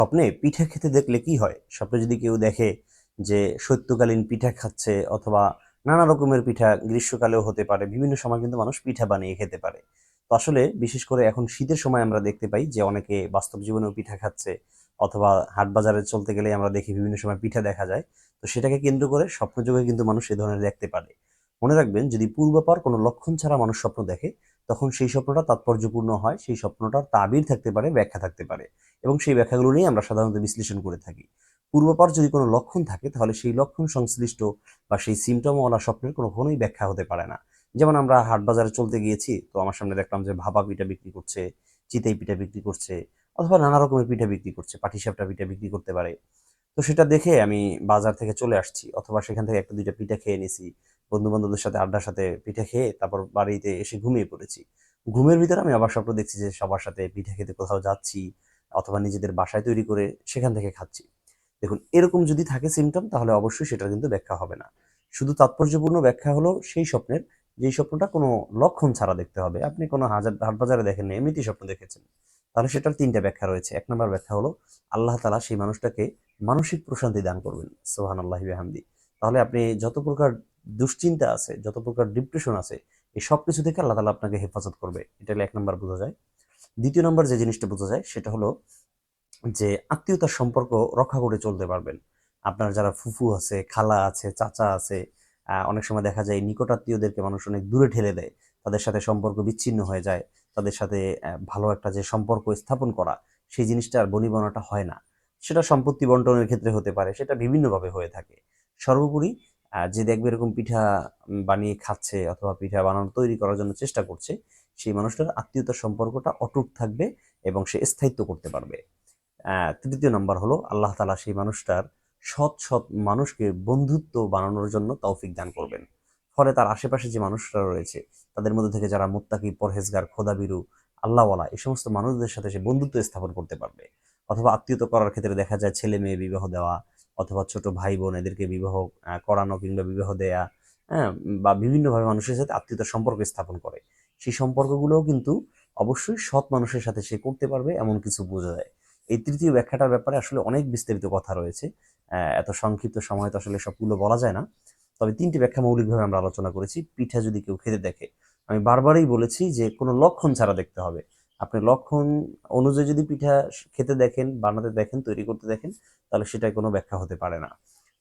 স্বপ্নে পিঠা খেতে দেখলে কি হয়? স্বপ্নে যদি কেউ দেখে যে শৈত্যকালীন পিঠা খাচ্ছে অথবা নানা রকমের পিঠা, গ্রীষ্মকালেও হতে পারে, বিভিন্ন সময় কিন্তু মানুষ পিঠা বানিয়ে খেতে পারে। তো আসলে বিশেষ করে এখন শীতের সময় আমরা দেখতে পাই যে অনেকে বাস্তব জীবনেও পিঠা খাচ্ছে, অথবা হাট বাজারে চলতে গেলে আমরা দেখি বিভিন্ন সময় পিঠা দেখা যায়। তো সেটাকে কেন্দ্র করে স্বপ্নযোগে কিন্তু মানুষ এ ধরনের দেখতে পারে। মনে রাখবেন, যদি পূর্বাপর কোনো লক্ষণ ছাড়া মানুষ স্বপ্ন দেখে, তখন সেই স্বপ্নটা তাৎপর্যপূর্ণ হয়, সেই স্বপ্নটার তাবির থাকতে পারে, ব্যাখ্যা থাকতে পারে, এবং সেই ব্যাখ্যাগুলো নিয়ে আমরা সাধারণত বিশ্লেষণ করে থাকি। পূর্বাপর যদি কোনো লক্ষণ থাকে, তাহলে সেই লক্ষণ সংশ্লিষ্ট বা সেই সিমটমওয়ালা স্বপ্নের কোনোই ব্যাখ্যা হতে পারে না। যেমন আমরা হাট বাজারে চলতে গিয়েছি, তো আমার সামনে দেখলাম যে ভাপা পিঠা বিক্রি করছে, চিতই পিঠা বিক্রি করছে, অথবা নানা রকমের পিঠা বিক্রি করছে, পাটিসাপটা পিঠা বিক্রি করতে পারে। তো সেটা দেখে আমি বাজার থেকে চলে আসছি, অথবা সেখান থেকে একটা দুইটা পিঠা খেয়ে নিছি, বন্ধু বান্ধবদের সাথে আড্ডার সাথে পিঠা খেয়ে তারপর বাড়িতে এসে ঘুমিয়ে পড়েছি। ঘুমের ভিতরে আমি আবার স্বপ্ন দেখছি যে সবার সাথে পিঠা খেতে কোথাও যাচ্ছি, অথবা নিজেদের বাসায় তৈরি করে সেখান থেকে খাচ্ছি। দেখুন, এরকম যদি থাকে সিমটম, তাহলে অবশ্যই সেটার কিন্তু ব্যাখ্যা হবে না। শুধু তাৎপর্যপূর্ণ ব্যাখ্যা হলো সেই স্বপ্নের, যেই স্বপ্নটা কোনো লক্ষণ ছাড়া দেখতে হবে। আপনি কোনো হাট বাজারে দেখেন না, এমনিতেই স্বপ্ন দেখেছেন, তাহলে সেটার তিনটা ব্যাখ্যা রয়েছে। এক নম্বর ব্যাখ্যা হলো আল্লাহ তাআলা সেই মানুষটাকে মানসিক প্রশান্তি দান করবেন, সুবহানাল্লাহি ওয়া বিহামদি। তাহলে আপনি যত প্রকার দুশ্চিন্তা আছে, যত প্রকার ডিপ্রেশন আছে, এই সব কিছু থেকে আল্লাহ তাআলা আপনাকে হেফাজত করবে। এটা হলো এক নম্বর বোঝা যায়। দ্বিতীয় নম্বর যে জিনিসটা বোঝা যায় সেটা হলো যে আত্মীয়তার সম্পর্ক রক্ষা করে চলতে পারবেন। আপনার যারা ফুফু আছে, খালা আছে, চাচা আছে, অনেক সময় দেখা যায় নিকট আত্মীয়দেরকে মানুষ অনেক দূরে ঠেলে দেয়। তাদের সাথে সম্পর্ক বিচ্ছিন্ন হয়ে যায়। তাদের সাথে ভালো একটা যে সম্পর্ক স্থাপন করা, সেই জিনিসটা আর বনিবনাটা হয় না। সেটা সম্পত্তি বন্টনের ক্ষেত্রে হতে পারে, সেটা বিভিন্নভাবে হয়ে থাকে। সর্বোপরি যে দেখবে এরকম পিঠা বানিয়ে খাচ্ছে অথবা পিঠা বানানো তৈরি করার জন্য চেষ্টা করছে, সেই মানুষটার আত্মীয়তার সম্পর্কটা অটুট থাকবে এবং সে স্থায়িত্ব করতে পারবে। তৃতীয় নম্বর হলো আল্লাহ তাআলা সেই মানুষটার সৎ সৎ মানুষকে বন্ধুত্ব বানানোর জন্য তৌফিক দান করবেন। ফলে তার আশেপাশে যে মানুষরা রয়েছে, তাদের মধ্যে থেকে যারা মুত্তাকি, পরহেজগার, খোদাভীরু, আল্লাহওয়ালা, এই সমস্ত মানুষদের সাথে সে বন্ধুত্ব স্থাপন করতে পারবে। অথবা আত্মীয়তা করার ক্ষেত্রে দেখা যায় ছেলে মেয়ে বিবাহ দেওয়া, অথবা ছোট ভাই বোন এদেরকে বিবাহ করানো কিংবা বিবাহ দেয়া, হ্যাঁ, বা বিভিন্নভাবে মানুষের সাথে আত্মীয়তার সম্পর্ক স্থাপন করে। সেই সম্পর্কগুলোও কিন্তু অবশ্যই সৎ মানুষের সাথে সে করতে পারবে, এমন কিছু বোঝা যায়। এই তৃতীয় ব্যাখ্যাটার ব্যাপারে আসলে অনেক বিস্তারিত কথা রয়েছে। এত সংক্ষিপ্ত সময় তো আসলে সবগুলো বলা যায় না। তবে তিনটি ব্যাখ্যা মৌলিকভাবে আমরা আলোচনা করেছি। পিঠা যদি কেউ খেতে দেখে, আমি বারবারই বলেছি যে কোনো লক্ষণ ছাড়া দেখতে হবে। আপনি লক্ষণ অনুযায়ী যদি পিঠা খেতে দেখেন, বানাতে দেখেন, তৈরি করতে দেখেন, তাহলে সেটাই কোনো ব্যাখ্যা হতে পারে না।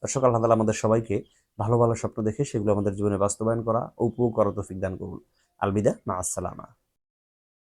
দর্শক, আল্লাহ তাআলা আমাদের সবাইকে ভালো ভালো স্বপ্ন দেখে সেগুলো আমাদের জীবনে বাস্তবায়ন করা ও উপভোগ করার তৌফিক দান করুন। আলবিদা, মা আসসালামা।